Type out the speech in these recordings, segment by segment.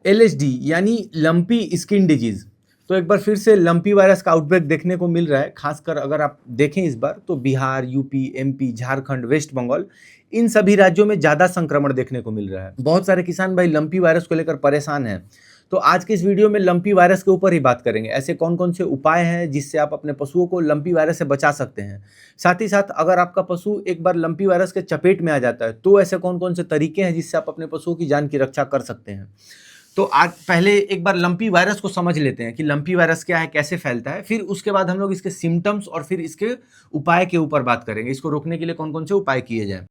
LSD यानी lumpy skin disease. तो एक बार फिर से लंपी वायरस का आउटब्रेक देखने को मिल रहा है। खासकर अगर आप देखें इस बार तो Bihar, UP, MP, Jharkhand, West Bengal, इन सभी राज्यों में ज़्यादा संक्रमण देखने को मिल रहा है। बहुत सारे किसान भाई लंपी वायरस को लेकर परेशान हैं। तो आज के इस वीडियो में लंपी वायरस के ऊपर ही बात करेंगे। ऐसे कौन कौन से उपाय हैं जिससे आप अपने पशुओं को लंपी वायरस से बचा सकते हैं। साथ ही साथ अगर आपका पशु एक बार लंपी वायरस के चपेट में आ जाता है तो ऐसे कौन कौन से तरीके हैं जिससे आप अपने पशुओं की जान की रक्षा कर सकते हैं। तो आज पहले एक बार लंपी वायरस को समझ लेते हैं कि लंपी वायरस क्या है, कैसे फैलता है। फिर उसके बाद हम लोग इसके सिम्टम्स और फिर इसके उपाय के ऊपर बात करेंगे। इसको रोकने के लिए कौन कौन से उपाय किए जाए।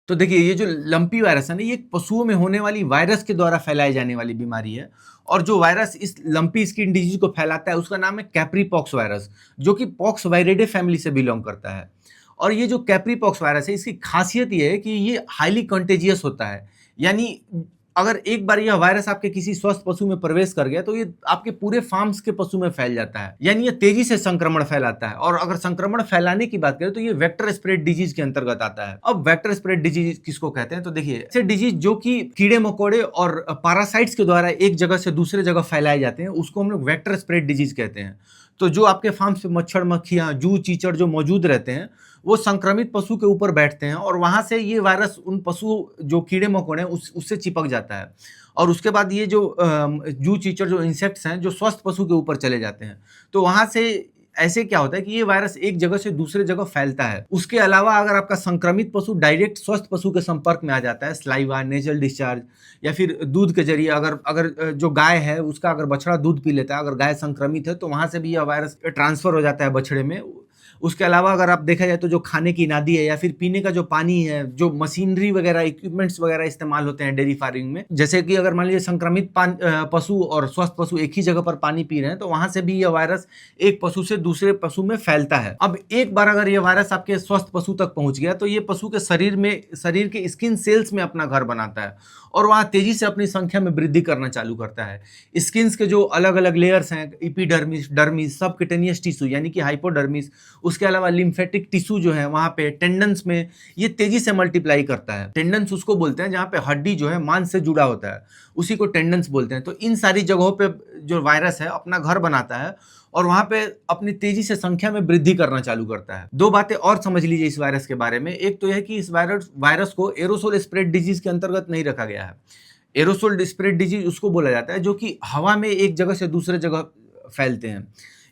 तो देखिए, ये जो लंपी वायरस है ना, ये पशुओं में होने वाली वायरस के द्वारा फैलाई जाने वाली बीमारी है। और जो वायरस इस लंपी स्किन डिजीज को फैलाता है उसका नाम है कैप्री पॉक्स वायरस, जो कि पॉक्स वायरेडे फैमिली से बिलोंग करता है। और ये जो कैप्री पॉक्स वायरस है, इसकी खासियत ये है कि ये हाईली कंटेजियस होता है। यानी अगर एक बार यह वायरस आपके किसी स्वस्थ पशु में प्रवेश कर गया तो ये आपके पूरे फार्म्स के पशु में फैल जाता है। यानी ये तेजी से संक्रमण फैलाता है। और अगर संक्रमण फैलाने की बात करें तो ये वेक्टर स्प्रेड डिजीज के अंतर्गत आता है। अब वेक्टर स्प्रेड डिजीज किसको कहते हैं? तो देखिए, ऐसे डिजीज जो कि कीड़े मकोड़े और पैरासाइट्स के द्वारा एक जगह से दूसरे जगह फैलाए जाते हैं, उसको हम लोग वेक्टर स्प्रेड डिजीज कहते हैं। तो जो आपके फार्म्स पे मच्छर, मक्खियां, जू, चीचड़ जो मौजूद रहते हैं, वो संक्रमित पशु के ऊपर बैठते हैं और वहां से ये वायरस उन पशु जो कीड़े मकोड़े हैं उससे चिपक जाता है। और उसके बाद ये जो जू, चीचड़ जो इंसेक्ट्स हैं जो स्वस्थ पशु के ऊपर चले जाते हैं। तो वहां से ऐसे क्या होता है कि ये वायरस एक जगह से दूसरे जगह फैलता है। उसके अलावा अगर आपका संक्रमित पशु डायरेक्ट स्वस्थ पशु के संपर्क में आ जाता है, स्लाइवा, नेजल डिस्चार्ज या फिर दूध के जरिए, अगर अगर जो गाय है उसका अगर बछड़ा दूध पी लेता है, अगर गाय संक्रमित है तो वहां से भी यह वायरस ट्रांसफर हो जाता है बछड़े में। उसके अलावा अगर आप देखा जाए तो जो खाने की नादी है या फिर पीने का जो पानी है, जो मशीनरी वगैरह, इक्विपमेंट्स वगैरह इस्तेमाल होते हैं डेयरी फार्मिंग में, जैसे कि अगर मान लीजिए संक्रमित पशु और स्वस्थ पशु एक ही जगह पर पानी पी रहे हैं तो वहां से भी यह वायरस एक पशु से दूसरे पशु में फैलता है। अब एक बार अगर यह वायरस आपके स्वस्थ पशु तक पहुंच गया तो ये पशु के शरीर के स्किन सेल्स में अपना घर बनाता है और वहां तेजी से अपनी संख्या में वृद्धि करना चालू करता है। स्किन्स के जो अलग अलग लेयर्स हैं, एपिडर्मिस, डर्मिस, सबक्यूटेनियस टिश्यू यानी कि हाइपोडर्मिस, उसके अलावा लिम्फेटिक टिश्यू जो है वहां पे टेंडन्स में ये तेजी से मल्टीप्लाई करता है। टेंडन्स उसको बोलते हैं जहां पे हड्डी जो है मांस से जुड़ा होता है, उसी को टेंडन्स बोलते हैं। तो इन सारी जगहों पे जो वायरस है अपना घर बनाता है और वहां पे अपनी तेजी से संख्या में वृद्धि करना चालू करता है। दो बातें और समझ लीजिए इस वायरस के बारे में। एक तो यह कि इस वायरस को एरोसोल स्प्रेड डिजीज के अंतर्गत नहीं रखा गया है। एरोसोल स्प्रेड डिजीज उसको बोला जाता है जो कि हवा में एक जगह से दूसरे जगह फैलते हैं।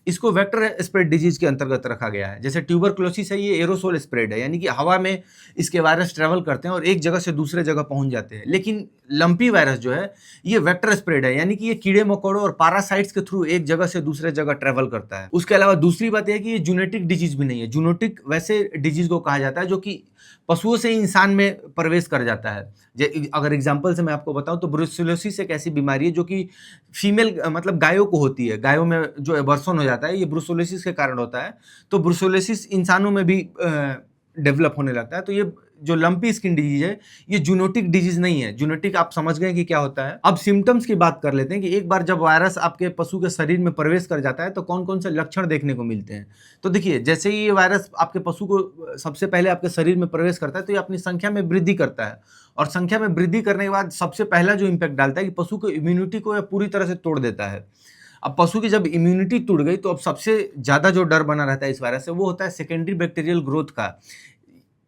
इसको वेक्टर स्प्रेड डिजीज के अंतर्गत रखा गया है। जैसे ट्यूबरकुलोसिस है, ये एरोसोल स्प्रेड है, यानी कि हवा में इसके वायरस ट्रेवल करते हैं और एक जगह से दूसरे जगह पहुंच जाते हैं। लेकिन लंपी वायरस जो है ये वेक्टर स्प्रेड है, यानी कि ये कीड़े मकोड़ों और पैरासाइट्स के थ्रू एक जगह से दूसरे जगह ट्रेवल करता है। उसके अलावा दूसरी बात यह है कि ये जूनेटिक डिजीज भी नहीं है। जूनोटिक वैसे डिजीज को कहा जाता है जो कि पशुओं से इंसान में प्रवेश कर जाता है। अगर एग्जाम्पल से मैं आपको बताऊं तो ब्रुसेलोसिस एक ऐसी बीमारी है जो कि फीमेल मतलब गायों को होती है। गायों में जो एबॉर्शन हो जाता है ये ब्रुसेलोसिस के कारण होता है। तो ब्रुसेलोसिस इंसानों में भी डेवलप होने लगता है। तो ये जो लंपी स्किन डिजीज है ये जूनोटिक डिजीज नहीं है। जूनोटिक आप समझ गए कि क्या होता है। अब सिम्टम्स की बात कर लेते हैं कि एक बार जब वायरस आपके पशु के शरीर में प्रवेश कर जाता है तो कौन कौन से लक्षण देखने को मिलते हैं। तो देखिए, जैसे ही ये वायरस आपके पशु को सबसे पहले आपके शरीर में प्रवेश करता है तो ये अपनी संख्या में वृद्धि करता है। और संख्या में वृद्धि करने के बाद सबसे पहला जो इम्पैक्ट डालता है कि पशु को इम्यूनिटी को पूरी तरह से तोड़ देता है। अब पशु की जब इम्यूनिटी टूट गई तो अब सबसे ज्यादा जो डर बना रहता है इस वायरस से वो होता है सेकेंडरी बैक्टीरियल ग्रोथ का।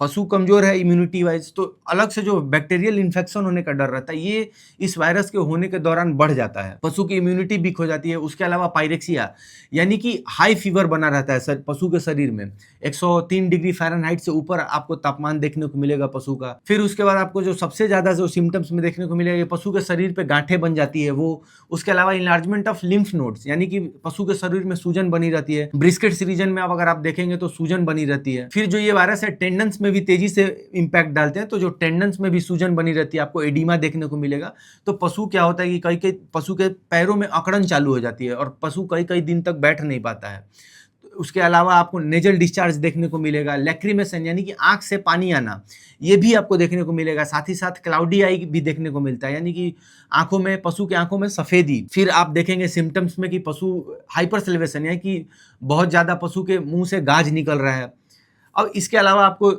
पशु कमजोर है इम्यूनिटी वाइज तो अलग से जो बैक्टीरियल इन्फेक्शन होने का डर रहता है ये इस वायरस के होने के दौरान बढ़ जाता है। पशु की इम्यूनिटी वीक हो जाती है। उसके अलावा पायरेक्सिया यानी कि हाई फीवर बना रहता है पशु के शरीर में। 103 डिग्री फ़ारेनहाइट से ऊपर आपको तापमान देखने को मिलेगा पशु का। फिर उसके बाद आपको जो सबसे ज्यादा जो सिम्टम्स में देखने को मिलेगा, पशु के शरीर पे गांठें बन जाती है वो। उसके अलावा इनलार्जमेंट ऑफ लिम्फ नोड्स यानी कि पशु के शरीर में सूजन बनी रहती है। ब्रिस्केट्स रीजन में अगर आप देखेंगे तो सूजन बनी रहती है। फिर जो ये वायरस है टेंडन्स में भी तेजी से इंपैक्ट डालते हैं तो जो टेंडन्स में भी सूजन बनी रहती है, आपको एडिमा देखने को मिलेगा। तो पशु क्या होता है कि कई कई पशु के पैरों में अकड़न चालू हो जाती है और पशु कई कई दिन तक बैठ नहीं पाता है। उसके अलावा आपको नेजल डिस्चार्ज देखने को मिलेगा। लैक्रिमेशन यानी कि आंख से पानी आना ये भी आपको देखने को मिलेगा। साथ ही साथ क्लाउडी आई भी देखने को मिलता है, यानी कि आंखों में, पशु के आंखों में सफेदी। फिर आप देखेंगे सिम्टम्स में कि पशु हाइपर सैलिवेशन यानी कि बहुत ज्यादा पशु के मुंह से गाज निकल रहा है। अब इसके अलावा आपको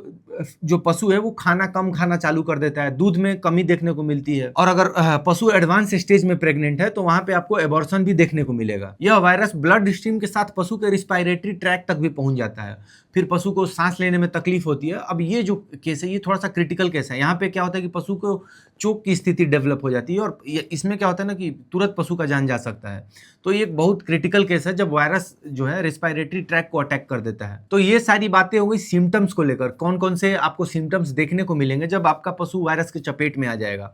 जो पशु है वो खाना कम खाना चालू कर देता है, दूध में कमी देखने को मिलती है, और अगर पशु एडवांस स्टेज में प्रेग्नेंट है तो वहां पे आपको एबॉर्शन भी देखने को मिलेगा। यह वायरस ब्लड स्ट्रीम के साथ पशु के रिस्पायरेटरी ट्रैक तक भी पहुंच जाता है, फिर पशु को सांस लेने में तकलीफ होती है। अब ये जो केस है ये थोड़ा सा क्रिटिकल केस है। यहाँ पे क्या होता है कि पशु को चोक की स्थिति डेवलप हो जाती है, और इसमें क्या होता है ना कि तुरंत पशु का जान जा सकता है। तो ये एक बहुत क्रिटिकल केस है जब वायरस जो है रिस्पायरेटरी ट्रैक को अटैक कर देता है। तो ये सारी बातें हो गई सिम्टम्स को लेकर, कौन कौन से आपको सिम्टम्स देखने को मिलेंगे जब आपका पशु वायरस की चपेट में आ जाएगा।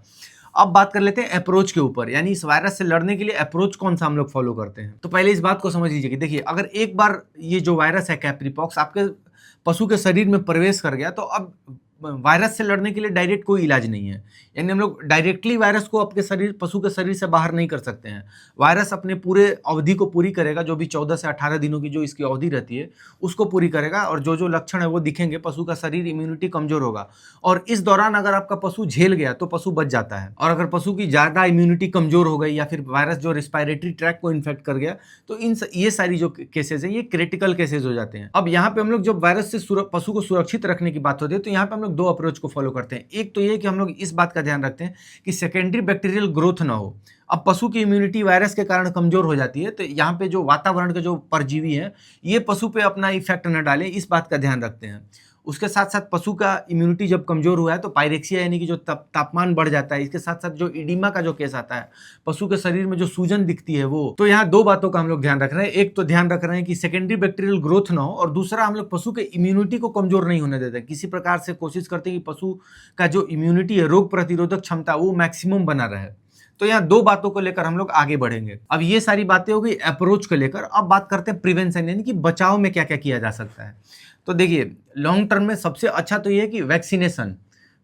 अब बात कर लेते हैं अप्रोच के ऊपर, यानी इस वायरस से लड़ने के लिए अप्रोच कौन सा हम लोग फॉलो करते हैं। तो पहले इस बात को समझ लीजिए कि देखिए, अगर एक बार ये जो वायरस है कैप्रीपॉक्स आपके पशु के शरीर में प्रवेश कर गया तो अब वायरस से लड़ने के लिए डायरेक्ट कोई इलाज नहीं है, यानी हम लोग डायरेक्टली वायरस को आपके शरीर पशु के शरीर से बाहर नहीं कर सकते हैं। वायरस अपने पूरे अवधि को पूरी करेगा, जो भी 14 से 18 दिनों की जो इसकी अवधि रहती है उसको पूरी करेगा, और जो जो लक्षण है वो दिखेंगे, पशु का शरीर इम्यूनिटी कमजोर होगा, और इस दौरान अगर आपका पशु झेल गया तो पशु बच जाता है। और अगर पशु की ज़्यादा इम्यूनिटी कमजोर हो गई या फिर वायरस जो रिस्पायरेटरी ट्रैक को इन्फेक्ट कर गया तो ये सारी जो केसेज है ये क्रिटिकल केसेज हो जाते हैं। अब यहाँ पे हम लोग जब वायरस से पशु को सुरक्षित रखने की बात होती है तो यहाँ पे हम लोग दो अप्रोच को फॉलो करते हैं। एक तो ये कि हम लोग इस बात का ध्यान रखते हैं कि सेकेंडरी बैक्टीरियल ग्रोथ ना हो। अब पशु की इम्यूनिटी वायरस के कारण कमजोर हो जाती है, तो यहाँ पे जो वातावरण के जो परजीवी हैं ये पशु पे अपना इफेक्ट न डालें, इस बात का ध्यान रखते हैं। उसके साथ साथ पशु का इम्यूनिटी जब कमजोर हुआ है तो पायरेक्सिया यानी कि जो तापमान बढ़ जाता है, इसके साथ साथ जो इडीमा का जो केस आता है, पशु के शरीर में जो सूजन दिखती है वो, तो यहाँ दो बातों का हम लोग ध्यान रख रहे हैं। एक तो ध्यान रख रहे हैं कि सेकेंडरी बैक्टीरियल ग्रोथ ना हो, और दूसरा हम लोग पशु के इम्यूनिटी को कमजोर नहीं होने देते, किसी प्रकार से कोशिश करते हैं कि पशु का जो इम्यूनिटी है, रोग प्रतिरोधक क्षमता, वो मैक्सिमम बना रहे। तो यहाँ दो बातों को लेकर हम लोग आगे बढ़ेंगे। अब ये सारी बातें हो गई अप्रोच को लेकर। अब बात करते हैं प्रिवेंशन, यानी कि बचाव में क्या क्या किया जा सकता है। तो देखिए, लॉन्ग टर्म में सबसे अच्छा तो ये है कि वैक्सीनेशन,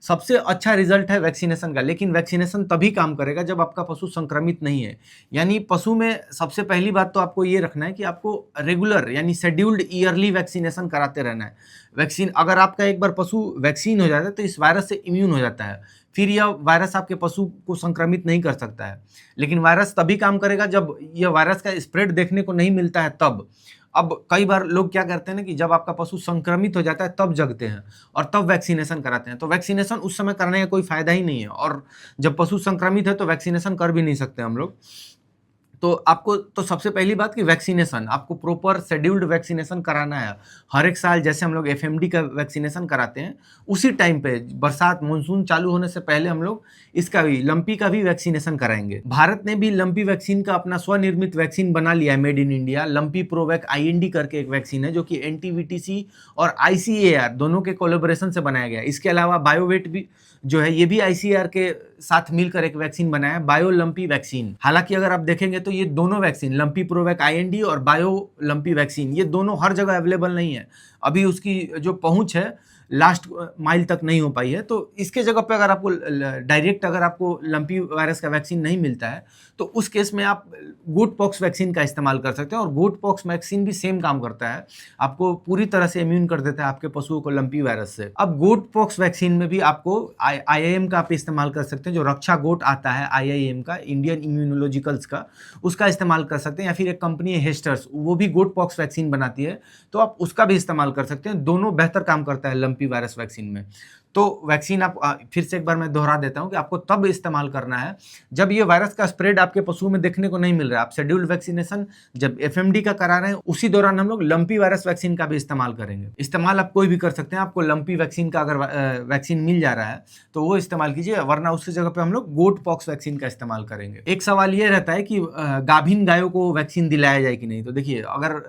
सबसे अच्छा रिजल्ट है वैक्सीनेशन का। लेकिन वैक्सीनेशन तभी काम करेगा जब आपका पशु संक्रमित नहीं है। यानी पशु में सबसे पहली बात तो आपको ये रखना है कि आपको रेगुलर यानी शेड्यूल्ड ईयरली वैक्सीनेशन कराते रहना है। वैक्सीन, अगर आपका एक बार पशु वैक्सीन हो जाता है तो इस वायरस से इम्यून हो जाता है, फिर यह वायरस आपके पशु को संक्रमित नहीं कर सकता है। लेकिन वायरस तभी काम करेगा जब यह वायरस का स्प्रेड देखने को नहीं मिलता है तब। अब कई बार लोग क्या करते हैं ना कि जब आपका पशु संक्रमित हो जाता है तब जगते हैं और तब वैक्सीनेशन कराते हैं। तो वैक्सीनेशन उस समय करने का कोई फायदा ही नहीं है, और जब पशु संक्रमित है तो वैक्सीनेशन कर भी नहीं सकते हम लोग। तो आपको तो सबसे पहली बात कि वैक्सीनेशन, आपको प्रॉपर शेड्यूल्ड वैक्सीनेशन कराना है हर एक साल। जैसे हम लोग एफएमडी का वैक्सीनेशन कराते हैं उसी टाइम पे, बरसात मानसून चालू होने से पहले हम लोग इसका भी, लंपी का भी वैक्सीनेशन कराएंगे। भारत ने भी लंपी वैक्सीन का अपना स्वनिर्मित वैक्सीन बना लिया है, made in India. Lumpy provac IND करके एक वैक्सीन है जो कि NTVTC और ICAR दोनों के कोलैबोरेशन से बनाया गया है। इसके अलावा बायोवेट भी जो है ये भी ICAR के साथ मिलकर एक वैक्सीन बनाया है, बायो लंपी वैक्सीन। हालांकि अगर आप देखेंगे तो ये दोनों वैक्सीन, लंपी प्रोवैक IND और बायो लंपी वैक्सीन, ये दोनों हर जगह अवेलेबल नहीं है। अभी उसकी जो पहुंच है लास्ट माइल तक नहीं हो पाई है। तो इसके जगह पे अगर आपको डायरेक्ट अगर आपको लंपी वायरस का वैक्सीन नहीं मिलता है तो उस केस में आप गोट पॉक्स वैक्सीन का इस्तेमाल कर सकते हैं। और गोट पॉक्स वैक्सीन भी सेम काम करता है, आपको पूरी तरह से इम्यून कर देता है आपके पशुओं को लंपी वायरस से। अब गोट पॉक्स वैक्सीन में भी आपको IIM का आप इस्तेमाल कर सकते हैं, जो रक्षा गोट आता है IIM का, इंडियन इम्यूनोलॉजिकल्स का, उसका इस्तेमाल कर सकते हैं। या फिर एक कंपनी है हेस्टर्स, वो भी गोट पॉक्स वैक्सीन बनाती है, तो आप उसका भी इस्तेमाल कर सकते हैं। दोनों बेहतर काम करता है लंपी वायरस वैक्सीन में। तो वैक्सीन आप फिर से एक बार मैं दोहरा देता हूं कि आपको तब इस्तेमाल करना है जब ये वायरस का स्प्रेड आपके पशुओं में देखने को नहीं मिल रहा है। आप शेड्यूल्ड वैक्सीनेशन जब FMD का करा रहे हैं उसी दौरान हम लोग लंपी वायरस वैक्सीन का भी इस्तेमाल करेंगे। इस्तेमाल आप कोई भी कर सकते हैं, आपको लंपी वैक्सीन का अगर वैक्सीन मिल जा रहा है तो वो इस्तेमाल कीजिए, वरना उसकी जगह पे हम लोग गोट पॉक्स वैक्सीन का इस्तेमाल करेंगे। एक सवाल ये रहता है कि गाभिन गायों को वैक्सीन दिलाया जाए कि नहीं। तो देखिए, अगर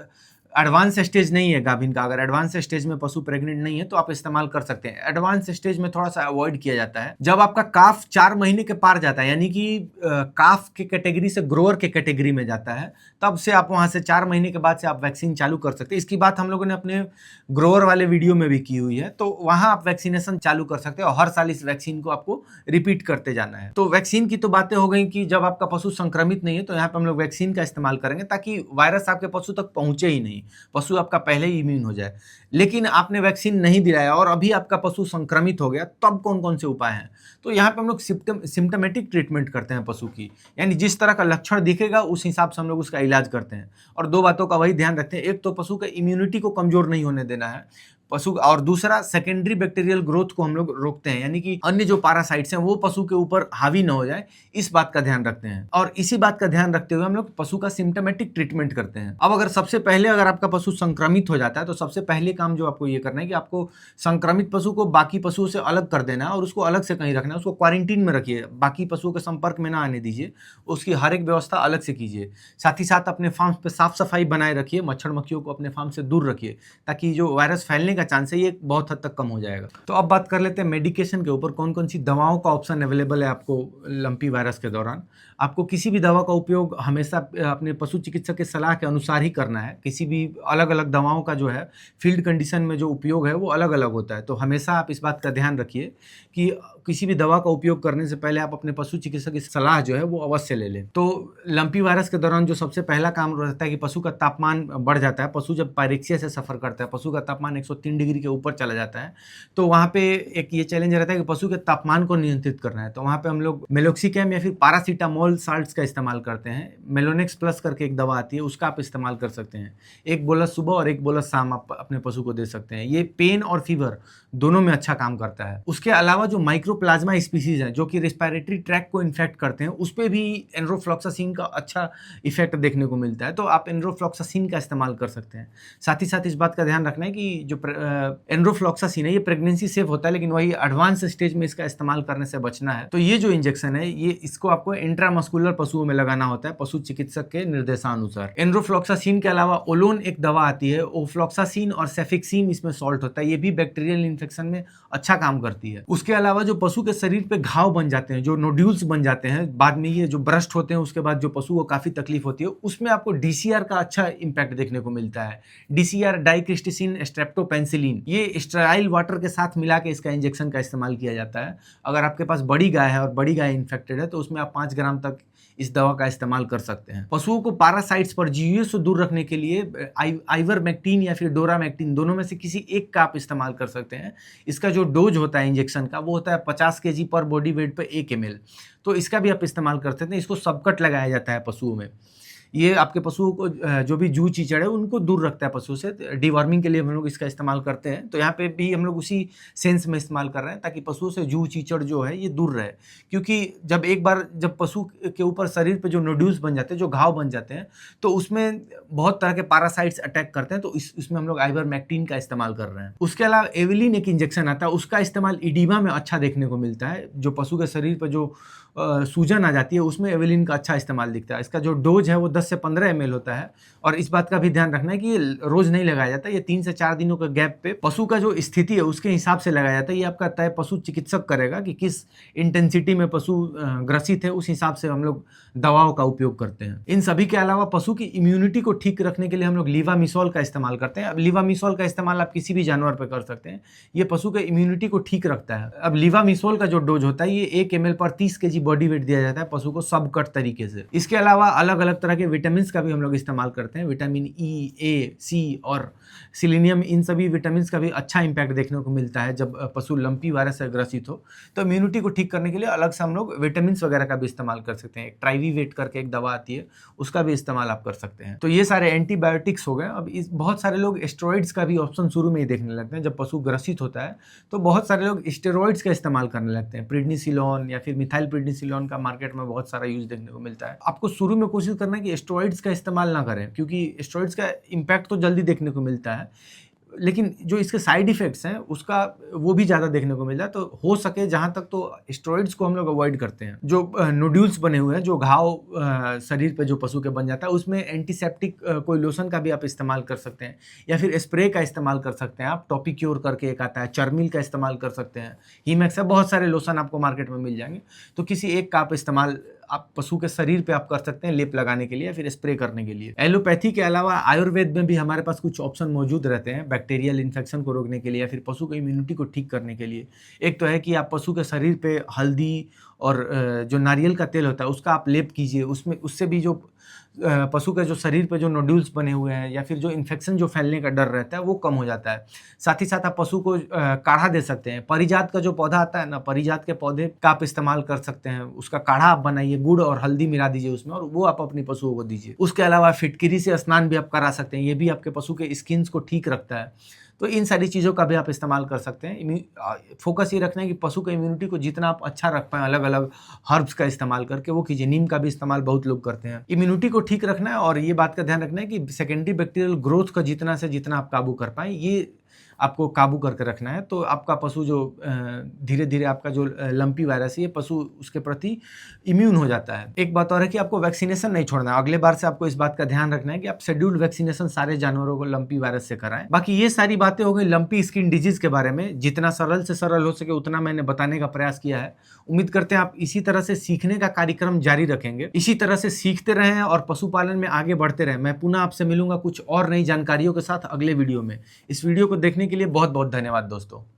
एडवांस स्टेज नहीं है गाभिन का, अगर एडवांस स्टेज में पशु प्रेग्नेंट नहीं है तो आप इस्तेमाल कर सकते हैं। एडवांस स्टेज में थोड़ा सा अवॉइड किया जाता है जब आपका काफ 4 महीने के पार जाता है, यानी कि काफ के कैटेगरी से ग्रोअर के कैटेगरी में जाता है, तब से आप वहां से 4 महीने के बाद से आप वैक्सीन चालू कर सकते हैं। इसकी बात हम लोगों ने अपने ग्रोअर वाले वीडियो में भी की हुई है, तो वहां आप वैक्सीनेशन चालू कर सकते हैं और हर साल इस वैक्सीन को आपको रिपीट करते जाना है। तो वैक्सीन की तो बातें हो गई कि जब आपका पशु संक्रमित नहीं है तो यहाँ पे हम लोग वैक्सीन का इस्तेमाल करेंगे ताकि वायरस आपके पशु तक पहुंचे ही नहीं, पशु आपका पहले ही इम्यून हो जाए। लेकिन आपने वैक्सीन नहीं दिलाया और अभी आपका पशु संक्रमित हो गया, तब कौन कौन से उपाय हैं। तो यहाँ पे हम लोग सिम्टमेटिक ट्रीटमेंट करते हैं पशु की, यानी जिस तरह का लक्षण दिखेगा उस हिसाब से हम लोग उसका इलाज करते हैं। और दो बातों का वही ध्यान रखते हैं, एक तो पशु का इम्यूनिटी को कमजोर नहीं होने देना है, पशु, और दूसरा सेकेंडरी बैक्टीरियल ग्रोथ को हम लोग रोकते हैं, यानी कि अन्य जो पैरासाइट्स हैं वो पशु के ऊपर हावी ना हो जाए, इस बात का ध्यान रखते हैं। और इसी बात का ध्यान रखते हुए हम लोग पशु का सिम्टोमेटिक ट्रीटमेंट करते हैं। अब अगर सबसे पहले अगर आपका पशु संक्रमित हो जाता है तो सबसे पहले काम जो आपको ये करना है कि आपको संक्रमित पशु को बाकी पशुओं से अलग कर देना है और उसको अलग से कहीं रखना है, उसको क्वारंटीन में रखिए, बाकी पशुओं के संपर्क में ना आने दीजिए, उसकी हर एक व्यवस्था अलग से कीजिए। साथ ही साथ अपने फार्म पे साफ सफाई बनाए रखिए, मच्छर मक्खियों को अपने फार्म से दूर रखिए, ताकि जो वायरस फैलने का चांस है ये बहुत हद तक कम हो जाएगा। तो अब बात कर लेते हैं मेडिकेशन के ऊपर, कौन कौन सी दवाओं का ऑप्शन अवेलेबल है आपको लंपी वायरस के दौरान। आपको किसी भी दवा का उपयोग हमेशा अपने पशु चिकित्सक के सलाह के अनुसार ही करना है। किसी भी अलग अलग दवाओं का जो है फील्ड कंडीशन में जो उपयोग है वो अलग अलग होता है, तो हमेशा आप इस बात का ध्यान रखिए कि किसी भी दवा का उपयोग करने से पहले आप अपने पशु चिकित्सक की सलाह जो है वो अवश्य ले लें। तो लंपी वायरस के दौरान जो सबसे पहला काम रहता है कि पशु का तापमान बढ़ जाता है। पशु जब पायरेक्सिया से सफ़र करता है, पशु का तापमान 103 डिग्री के ऊपर चला जाता है, तो वहाँ पे एक ये चैलेंज रहता है कि पशु के तापमान को नियंत्रित करना है। तो वहाँ पे हम लोग मेलोक्सिकैम या फिर पैरासीटामोल साल्ट्स का इस्तेमाल करते हैं। मेलोनेक्स प्लस करके एक दवा आती है, उसका आप इस्तेमाल कर सकते हैं। एक बोलस सुबह और एक बोलस शाम आप अपने पशु को दे सकते हैं। ये पेन और फीवर दोनों में अच्छा काम करता है। उसके अलावा जो माइक्रोप्लाज्मा स्पीसीज हैं जो कि रेस्पिरेटरी ट्रैक को इन्फेक्ट करते हैं, उस पर भी एनरोफ्लॉक्सासिन का अच्छा इफेक्ट देखने को मिलता है, तो आप एनरोफ्लॉक्सासिन का इस्तेमाल कर सकते हैं। साथ ही साथ इस बात का ध्यान रखना है कि जो एनरोफ्लॉक्सासिन है ये प्रेगनेंसी सेफ होता है, लेकिन वही एडवांस स्टेज में इसका इस्तेमाल करने से बचना है। तो ये जो इंजेक्शन है ये इसको आपको इंट्रामस्कुलर पशुओं में लगाना होता है पशु चिकित्सक के निर्देशानुसार। एनरोफ्लॉक्सासिन के अलावा ओलोन एक दवा आती है, ओफ्लॉक्सासिन और सेफिक्सिन इसमें सॉल्ट होता है, ये भी बैक्टीरियल इन्फेक्शन में अच्छा काम करती है। उसके अलावा जो पशु के शरीर पे घाव बन जाते हैं, जो नोड्यूल्स बन जाते हैं, बाद में ये जो ब्रस्ट होते हैं उसके बाद जो पशु को काफी तकलीफ होती है, उसमें आपको डीसीआर का अच्छा इंपैक्ट देखने को मिलता है। डीसीआर डाइक्रिस्टिसिन स्ट्रेप्टोपेंसिलिन, ये स्टेराइल वाटर के साथ मिला के इसका इंजेक्शन का इस्तेमाल किया जाता है। अगर आपके पास बड़ी गाय है और बड़ी गाय इन्फेक्टेड है तो उसमें आप 5 ग्राम तक इस दवा का इस्तेमाल कर सकते हैं। पशुओं को पैरासाइट्स परजीवियों से दूर रखने के लिए आइवरमेक्टिन या फिर डोरामेक्टिन दोनों में से किसी एक का आप इस्तेमाल कर सकते हैं। इसका जो डोज होता है इंजेक्शन का वो होता है 50 kg पर बॉडी वेट पे 1 ml, तो इसका भी आप इस्तेमाल कर सकते हैं। इसको सबकट लगाया जाता है पशुओं में। ये आपके पशुओं को जो भी जू चीचड़ है उनको दूर रखता है पशु से। डिवॉर्मिंग के लिए हम लोग इसका इस्तेमाल करते हैं, तो यहाँ पे भी हम लोग उसी सेंस में इस्तेमाल कर रहे हैं ताकि पशुओं से जू चीचड़ जो है ये दूर रहे। क्योंकि जब एक बार जब पशु के ऊपर शरीर पे जो नोड्यूल्स बन जाते हैं, जो घाव बन जाते हैं, तो उसमें बहुत तरह के पैरासाइट्स अटैक करते हैं, तो इसमें हम लोग आइवरमेक्टिन का इस्तेमाल कर रहे हैं। उसके अलावा एविलिन एक इंजेक्शन आता है, उसका इस्तेमाल इडीमा में अच्छा देखने को मिलता है। जो पशु के शरीर पर जो सूजन आ जाती है उसमें एविलिन का अच्छा इस्तेमाल दिखता है। इसका जो डोज है वो 10 से 15 ml होता है, और इस बात का भी ध्यान रखना है कि ये रोज नहीं लगाया जाता, ये 3 से 4 दिनों के गैप पे पशु का जो स्थिति है उसके हिसाब से लगाया जाता है। ये आपका तय पशु चिकित्सक करेगा कि किस इंटेंसिटी में पशु ग्रसित है, उस हिसाब से हम लोग दवाओं का उपयोग करते हैं। इन सभी के अलावा पशु की इम्यूनिटी को ठीक रखने के लिए हम लोग लीवामिसोल का इस्तेमाल करते हैं। अब लीवामिसोल का इस्तेमाल आप किसी भी जानवर पर कर सकते हैं, ये पशु के इम्यूनिटी को ठीक रखता है। अब लीवामिसोल का जो डोज होता है ये 1 ml पर 30 kg बॉडी वेट दिया जाता है पशु को सब कट तरीके से। इसके अलावा अलग अलग तरह के विटामिन का भी हम लोग इस्तेमाल करते हैं। विटामिन ई, ए, सी और सिलीनियम, इन सभी विटामिन का भी अच्छा इंपैक्ट देखने को मिलता है जब पशु लंपी वायरस से ग्रसित हो। तो इम्यूनिटी को ठीक करने के लिए अलग से हम लोग विटामिन वगैरह का भी इस्तेमाल कर सकते हैं। ट्राइवीवेट करके एक दवा आती है, उसका भी इस्तेमाल आप कर सकते हैं। तो ये सारे एंटीबायोटिक्स हो गए। अब इस बहुत सारे लोग स्टेरॉइड्स का भी ऑप्शन शुरू में ही देखने लगते हैं। जब पशु ग्रसित होता है तो बहुत सारे लोग स्टेरॉइड्स का इस्तेमाल करने लगते हैं। प्रेडनिसिलोन या फिर मिथाइल प्रेडनिसिलोन का मार्केट में बहुत सारा यूज देखने को मिलता है। आपको शुरू में कोशिश करना है कि स्टेरॉइड्स का इस्तेमाल ना करें, क्योंकि स्टेरॉइड्स का इंपैक्ट तो जल्दी देखने को मिलता है, लेकिन जो इसके साइड इफेक्ट्स हैं उसका वो भी ज़्यादा देखने को मिलता है। तो हो सके जहाँ तक तो स्टेरॉइड्स को हम लोग अवॉइड करते हैं। जो नोड्यूल्स बने हुए हैं, जो घाव शरीर पे जो पशु के बन जाता है, उसमें एंटीसेप्टिक कोई लोशन का भी आप इस्तेमाल कर सकते हैं, या फिर स्प्रे का इस्तेमाल कर सकते हैं आप। टॉपिक्योर करके एक आता है, चर्मिल का इस्तेमाल कर सकते हैं, हीमैक्स है, बहुत सारे लोशन आपको मार्केट में मिल जाएंगे। तो किसी एक का आप इस्तेमाल आप पशु के शरीर पे आप कर सकते हैं, लेप लगाने के लिए या फिर स्प्रे करने के लिए। एलोपैथी के अलावा आयुर्वेद में भी हमारे पास कुछ ऑप्शन मौजूद रहते हैं बैक्टीरियल इन्फेक्शन को रोकने के लिए या फिर पशु की इम्यूनिटी को ठीक करने के लिए। एक तो है कि आप पशु के शरीर पे हल्दी और जो नारियल का तेल होता है उसका आप लेप कीजिए। उससे भी जो पशु के जो शरीर पे जो नोड्यूल्स बने हुए हैं या फिर जो इन्फेक्शन जो फैलने का डर रहता है वो कम हो जाता है। साथ ही साथ आप पशु को काढ़ा दे सकते हैं। परिजात का जो पौधा आता है ना, परिजात के पौधे का आप इस्तेमाल कर सकते हैं। उसका काढ़ा आप बनाइए, गुड़ और हल्दी मिला दीजिए उसमें, और वो आप अपनी पशुओं को दीजिए। उसके अलावा फिटकिरी से स्नान भी आप करा सकते हैं, ये भी आपके पशु के स्किन को ठीक रखता है। तो इन सारी चीज़ों का भी आप इस्तेमाल कर सकते हैं। फोकस ये रखना है कि पशु का इम्यूनिटी को जितना आप अच्छा रख पाएँ अलग अलग हर्ब्स का इस्तेमाल करके वो कीजिए। नीम का भी इस्तेमाल बहुत लोग करते हैं। इम्यूनिटी को ठीक रखना है और ये बात का ध्यान रखना है कि सेकेंडरी बैक्टीरियल ग्रोथ का जितना से जितना आप काबू कर पाएँ, ये आपको काबू करके रखना है। तो आपका पशु जो धीरे-धीरे आपका जो लंपी वायरस है, ये पशु उसके प्रति इम्यून हो जाता है। एक बात और है कि आपको वैक्सीनेशन नहीं छोड़ना है। अगले बार से आपको इस बात का ध्यान रखना है कि आप शेड्यूल्ड वैक्सीनेशन सारे जानवरों को लंपी वायरस से कराएँ। बाकी ये सारी बातें हो गई लंपी स्किन डिजीज़ के बारे में। जितना सरल से सरल हो सके उतना मैंने बताने का प्रयास किया है। उम्मीद करते हैं आप इसी तरह से सीखने का कार्यक्रम जारी रखेंगे। इसी तरह से सीखते रहें और पशुपालन में आगे बढ़ते रहें। मैं पुनः आपसे मिलूँगा कुछ और नई जानकारियों के साथ अगले वीडियो में। इस वीडियो को देखने के लिए बहुत-बहुत धन्यवाद दोस्तों।